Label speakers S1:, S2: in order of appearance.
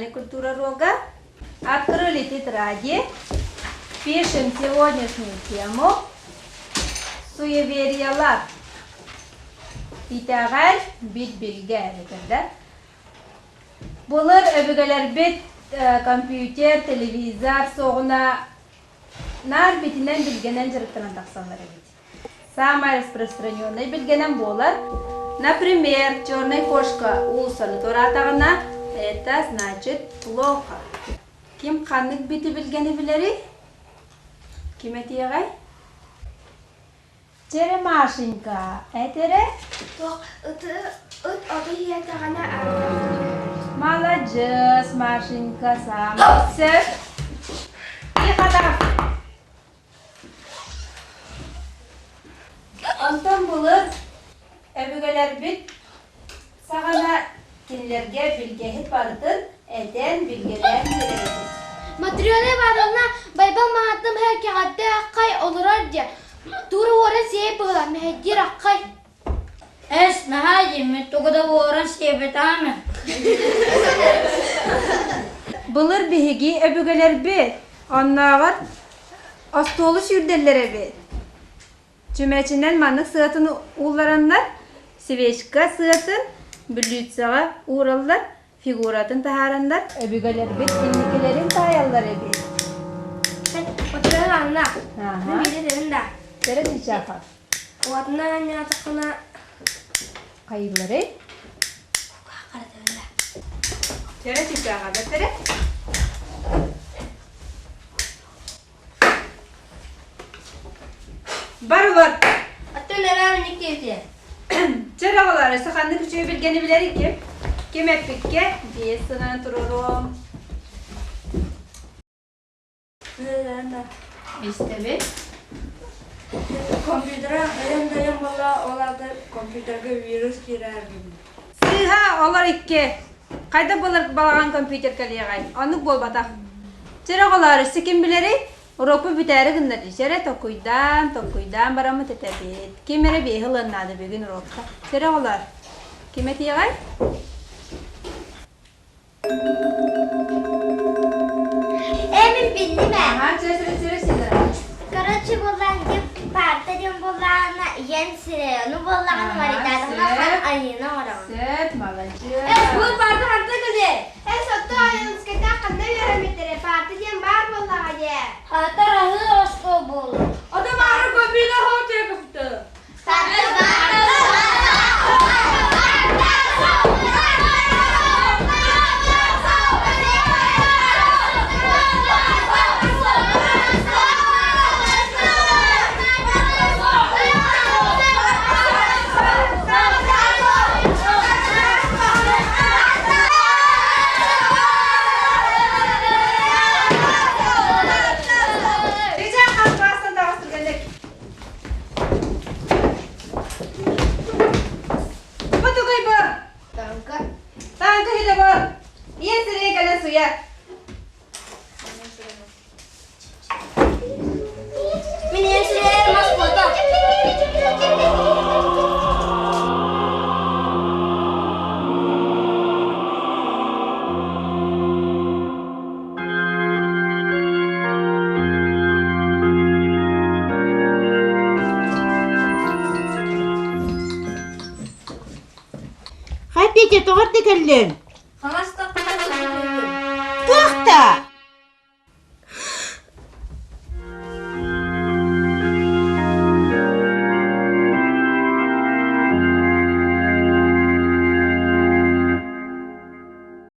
S1: Национальной культуры рога. Открыли тетради. Пишем сегодняшнюю тему. Суевериялар. Итағар бит билге. Бұлар өбігелер бит компьютер, телевизор, соғына нар битінен білгенен жырықтыран тақсанлар бит. Самая распространенная білгенен болар. Например, черная кошка усаны торатағына, это значит плохо. Ким қанық биті білгені білері? Ким әтеғай? Чере Машенька, әтері?
S2: Ұт обиятағына
S1: Молодец, Машенька, самый сэр. И қатағып. Онтан бұлыр, өбігелер бит, сағана кенлерге білгехет бардын, әден білгелер береді.
S2: Матрионы барына байбал мағаттым әке ғадды аққай олырар де. Туры орын сейіп бұғылар мәйдер аққай.
S3: Эс, нахади, мы тогда ворон себетάμε.
S1: Бұлыр бігеге өбігелер бит, оннағыр остолы сүрделері бит. Чүмәчінен маңық сығатын ұлларанлар, свечка сығатын, бүлітсаға ұралдар, фигуратын тахарандар, өбігелер бит, инникелерін тайаллары бит.
S2: Матрионы барына
S1: Ага.
S2: білдерін да.
S1: Tere diyecekler.
S2: Оғатынан әне атақына
S1: Hayırları.
S2: қаратырын да.
S1: Tere diyecekler. Tere. Barılar.
S2: Аттын әрі нектейді.
S1: Çarağaları sıkandı küçüğü bilgeni bileri kim? Kim hep bikke? Diye sınan tururum.
S2: Білдерін да.
S1: İşte bir.
S2: Компьютера дайын бола оларды компьютерге вирус кирер gibi.
S1: Sıha olur iki. Kayda bulur balağan kompüter kaleye gay. Anık bol batak. Çarağaları sıkın bileri. Ropu biteri gındır. Şere tokuydan baramı tetebit. Kimere bir hılınladı bir gün ropta. Çarağalar. Kime diye gay?
S4: Emin bildi mi?
S1: Aha, çere sinir.
S4: Karaçı bollancı partadım bollağına yen sireyonu bollağına
S1: Aha,
S4: var idadım
S1: sir.
S4: ama ayına oram.
S1: Süt, malacı.
S2: Bu barda hanta kızı. Sotto ayınız kata kanda veremetere. Partadım bar bollağa ye.
S3: Hatta rahı osko bol.
S2: O da mağara kopyayla ortaya kapıtı.
S1: Rica kalkmasın da bastır geldik. Bu tukay bu.
S2: Tanka.
S1: Tanka hile bu. Niye sıraya gelen suya?
S2: Mini sireyonu mas foto.
S5: Hadi toğır tekellerin.
S2: Hamas da
S5: Tuğda.